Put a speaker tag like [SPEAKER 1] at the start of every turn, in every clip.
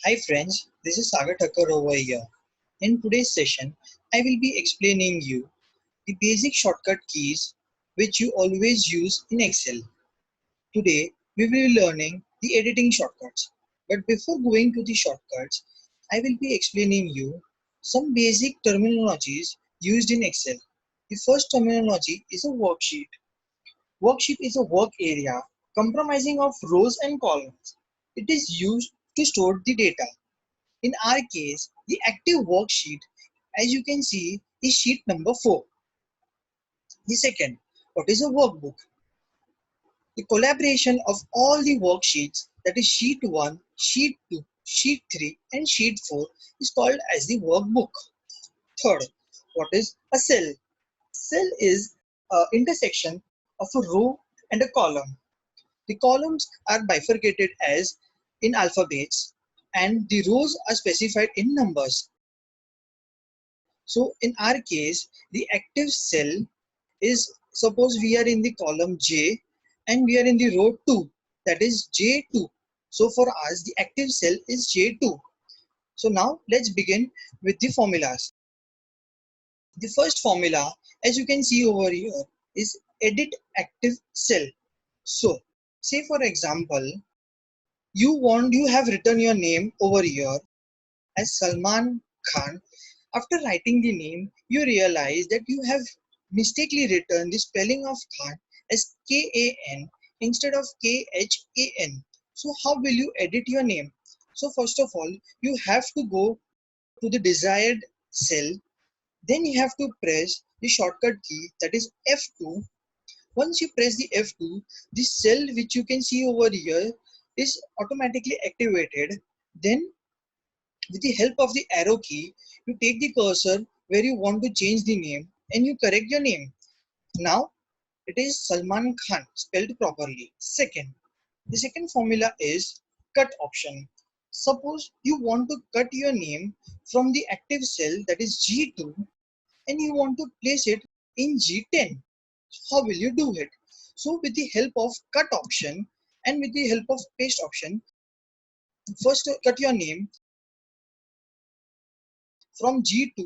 [SPEAKER 1] Hi friends, this is Sagar Thakker over here. In today's session, I will be explaining you the basic shortcut keys which you always use in Excel. Today, we will be learning the editing shortcuts. But before going to the shortcuts, I will be explaining you some basic terminologies used in Excel. The first terminology is a worksheet. Worksheet is a work area comprising of rows and columns. It is used to store the data. In our case, the active worksheet, as you can see, is sheet number 4. The second, what is a workbook? The collaboration of all the worksheets, that is sheet 1, sheet 2, sheet 3 and sheet 4, is called as the workbook. Third, what is a cell? Cell is an intersection of a row and a column. The columns are bifurcated as in alphabets and the rows are specified in numbers. So in our case, the active cell is, suppose we are in the column J and we are in the row 2, that is J2. So for us, the active cell is J2. So now let's begin with the formulas. The first formula, as you can see over here, is edit active cell. So say for example, you have written your name over here as Salman Khan. After writing the name, you realize that you have mistakenly written the spelling of Khan as K-A-N instead of K-H-A-N. So how will you edit your name? So first of all, you have to go to the desired cell. Then you have to press the shortcut key, that is F2. Once you press the F2, the cell which you can see over here is automatically activated. Then with the help of the arrow key, you take the cursor where you want to change the name and you correct your name. Now it is Salman Khan spelled properly. The second formula is cut option. Suppose you want to cut your name from the active cell, that is G2, and you want to place it in G10. How will you do it? So with the help of cut option and with the help of paste option, first cut your name from G2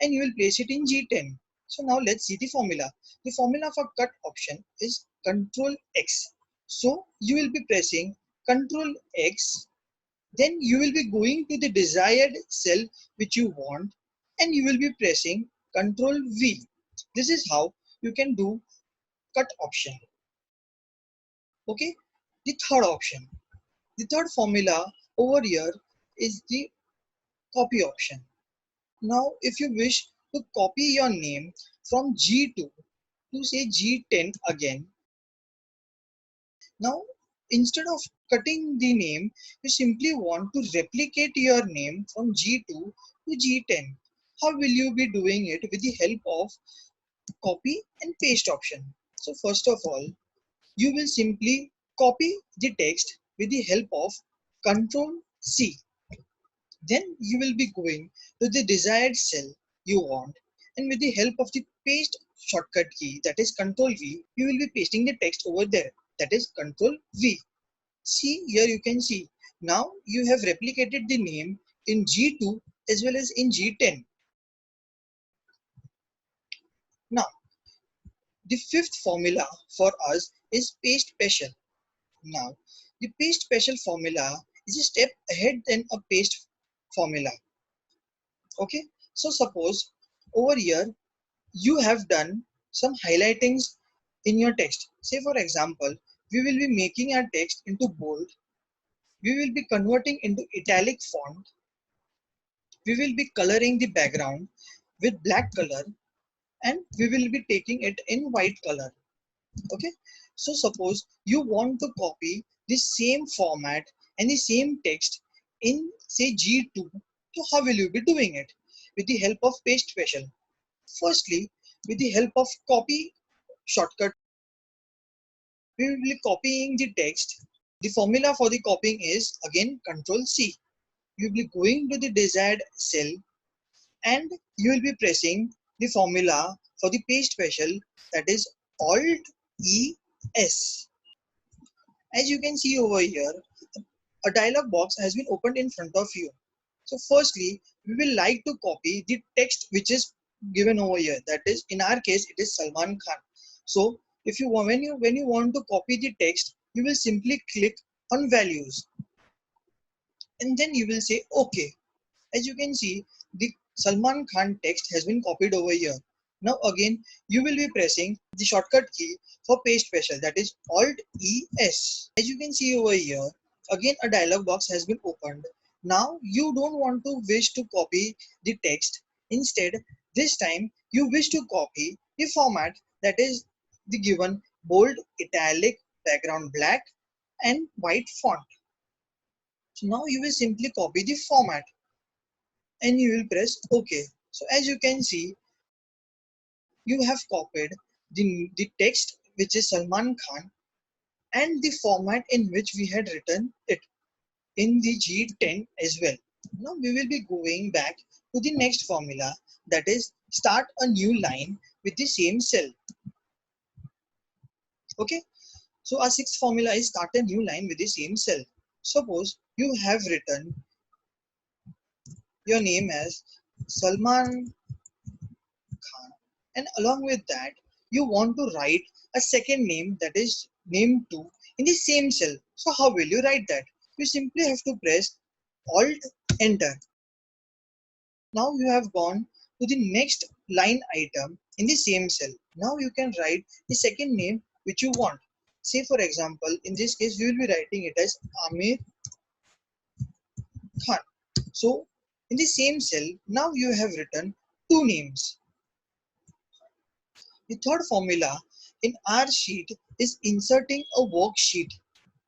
[SPEAKER 1] and you will place it in G10. So now let's see the formula. The formula for cut option is Control X. So you will be pressing Control X, then you will be going to the desired cell which you want and you will be pressing Control V. This is how you can do cut option. Okay, the third option. The third formula over here is the copy option. Now, if you wish to copy your name from G2 to say G10 again, now instead of cutting the name, you simply want to replicate your name from G2 to G10. How will you be doing it? With the help of copy and paste option. So first of all, you will simply copy the text with the help of Control C. Then you will be going to the desired cell you want, and with the help of the paste shortcut key, that is Control V, you will be pasting the text over there, that is Control V. See here, you can see now you have replicated the name in G2 as well as in G10. Now the fifth formula for us is paste special. Now the paste special formula is a step ahead than a paste formula. Okay, so suppose over here you have done some highlightings in your text. Say for example, we will be making our text into bold, we will be converting into italic font, we will be coloring the background with black color, and we will be taking it in white color. Okay, so suppose you want to copy the same format and the same text in say G2. So how will you be doing it? With the help of paste special. Firstly, with the help of copy shortcut, we will be copying the text. The formula for the copying is again Control C. You will be going to the desired cell and you will be pressing the formula for the paste special, that is Alt E S. As you can see over here, a dialog box has been opened in front of you. So firstly, we will like to copy the text which is given over here. That is, in our case, it is Salman Khan. So if you want, when you want to copy the text, you will simply click on values, and then you will say OK. As you can see, the Salman Khan text has been copied over here. Now again, you will be pressing the shortcut key for paste special, that is Alt ES. As you can see over here, again a dialog box has been opened. Now you don't want to wish to copy the text. Instead, this time you wish to copy the format, that is the given bold, italic, background black and white font. So now you will simply copy the format and you will press OK. So as you can see, you have copied the text which is Salman Khan and the format in which we had written it in the G10 as well. Now we will be going back to the next formula, that is start a new line with the same cell. Okay, so our sixth formula is start a new line with the same cell. Suppose you have written your name as Salman Khan, and along with that you want to write a second name, that is name 2, in the same cell. So how will you write that? You simply have to press Alt Enter. Now you have gone to the next line item in the same cell. Now you can write the second name which you want. Say for example, in this case we will be writing it as Amir Khan. So in the same cell, now you have written two names. The third formula in our sheet is inserting a worksheet.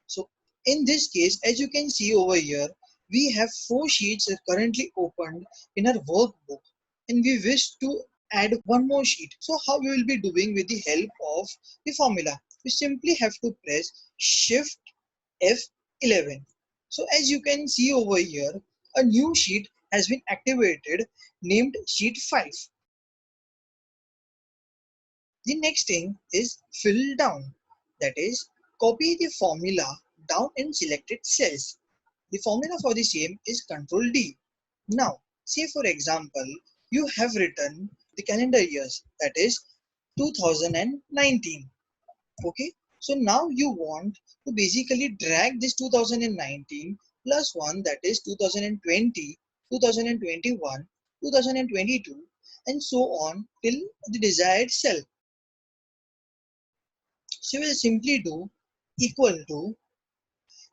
[SPEAKER 1] So in this case, as you can see over here, we have 4 sheets currently opened in our workbook, and we wish to add one more sheet. So how we will be doing with the help of the formula? We simply have to press Shift F11. So as you can see over here, a new sheet has been activated named Sheet 5. The next thing is fill down, that is copy the formula down in selected cells. The formula for the same is Ctrl D. Now say for example you have written the calendar years, that is 2019. Okay, so now you want to basically drag this 2019 plus 1, that is 2020, 2021, 2022 and so on till the desired cell. So you will simply do equal to,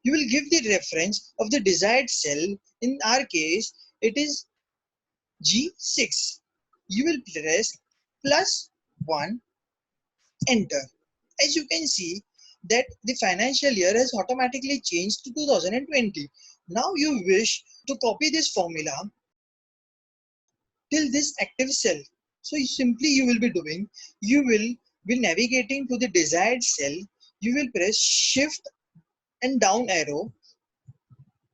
[SPEAKER 1] you will give the reference of the desired cell. In our case, it is G6. You will press plus 1, enter. As you can see that the financial year has automatically changed to 2020. Now you wish to copy this formula till this active cell. So you will be doing, you will be navigating to the desired cell. You will press shift and down arrow.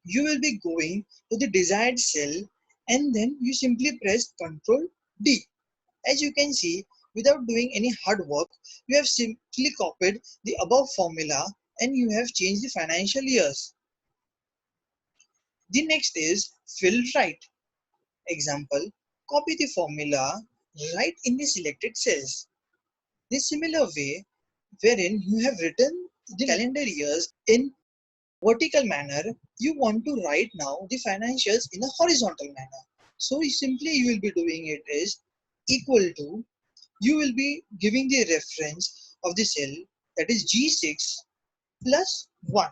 [SPEAKER 1] You will be going to the desired cell and then you simply press Ctrl D. As you can see, without doing any hard work, you have simply copied the above formula and you have changed the financial years. The next is fill right. Example, copy the formula right in the selected cells. The similar way wherein you have written the calendar years in vertical manner, you want to write now the financials in a horizontal manner. So you will be doing it is equal to, you will be giving the reference of the cell, that is G6 plus 1.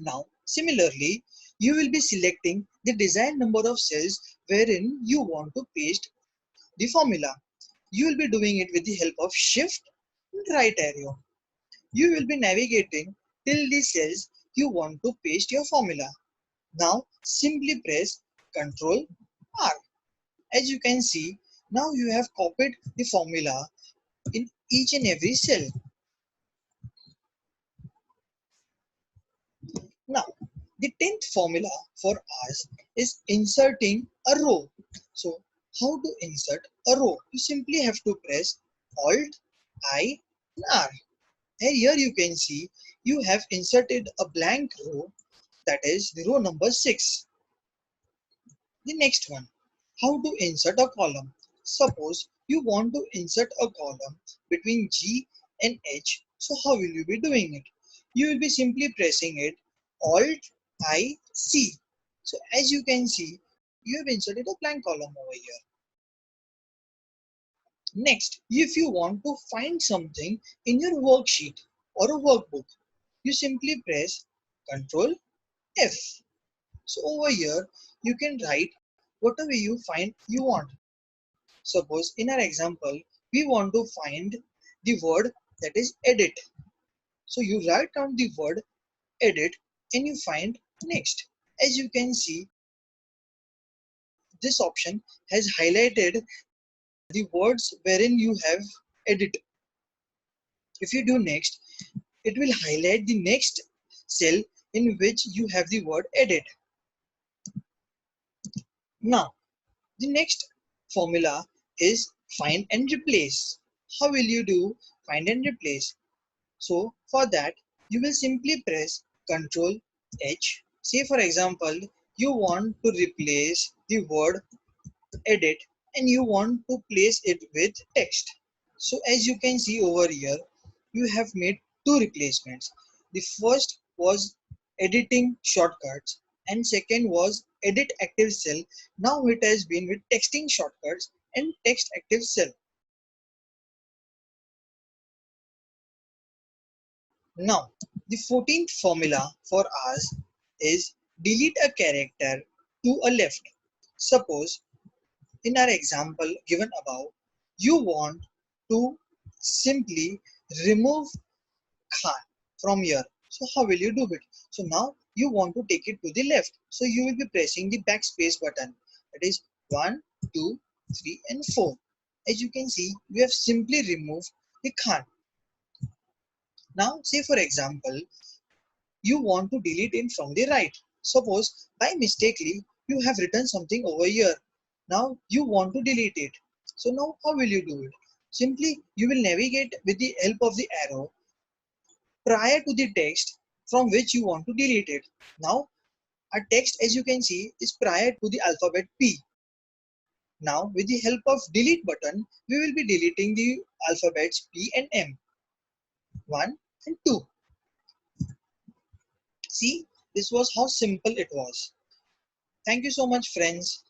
[SPEAKER 1] Now similarly, you will be selecting the desired number of cells wherein you want to paste the formula. You will be doing it with the help of shift and right arrow. You will be navigating till the cells you want to paste your formula. Now simply press Ctrl R. As you can see, now you have copied the formula in each and every cell. Now the 10th formula for us is inserting a row. So how to insert a row? You simply have to press Alt I and R. And here you can see you have inserted a blank row that is the row number 6. The next one, how to insert a column. Suppose you want to insert a column between G and H. So how will you be doing it? You will be simply pressing it Alt I C. So as you can see, you have inserted a blank column over here. Next, if you want to find something in your worksheet or a workbook, you simply press Ctrl F. So over here, you can write whatever you find you want. Suppose in our example, we want to find the word that is edit. So you write down the word edit and you find next. As you can see, this option has highlighted the words wherein you have edit. If you do next, it will highlight the next cell in which you have the word edit. Now, the next formula is find and replace. How will you do find and replace? So for that, you will simply press Ctrl H. Say for example, you want to replace the word edit and you want to place it with text. So as you can see over here, you have made two replacements. The first was editing shortcuts and second was edit active cell. Now it has been with texting shortcuts and text active cell. Now the 14th formula for us is delete a character to a left. Suppose in our example given above, you want to simply remove Khan from here. So how will you do it? So now you want to take it to the left. So you will be pressing the backspace button. That is 1, 2, 3 and 4. As you can see, we have simply removed the Khan. Now say for example, you want to delete it from the right. Suppose by mistakenly you have written something over here. Now you want to delete it. So now how will you do it? Simply you will navigate with the help of the arrow prior to the text from which you want to delete it. Now our text as you can see is prior to the alphabet P. Now with the help of delete button we will be deleting the alphabets P and M, 1 and 2. See, this was how simple it was. Thank you so much friends.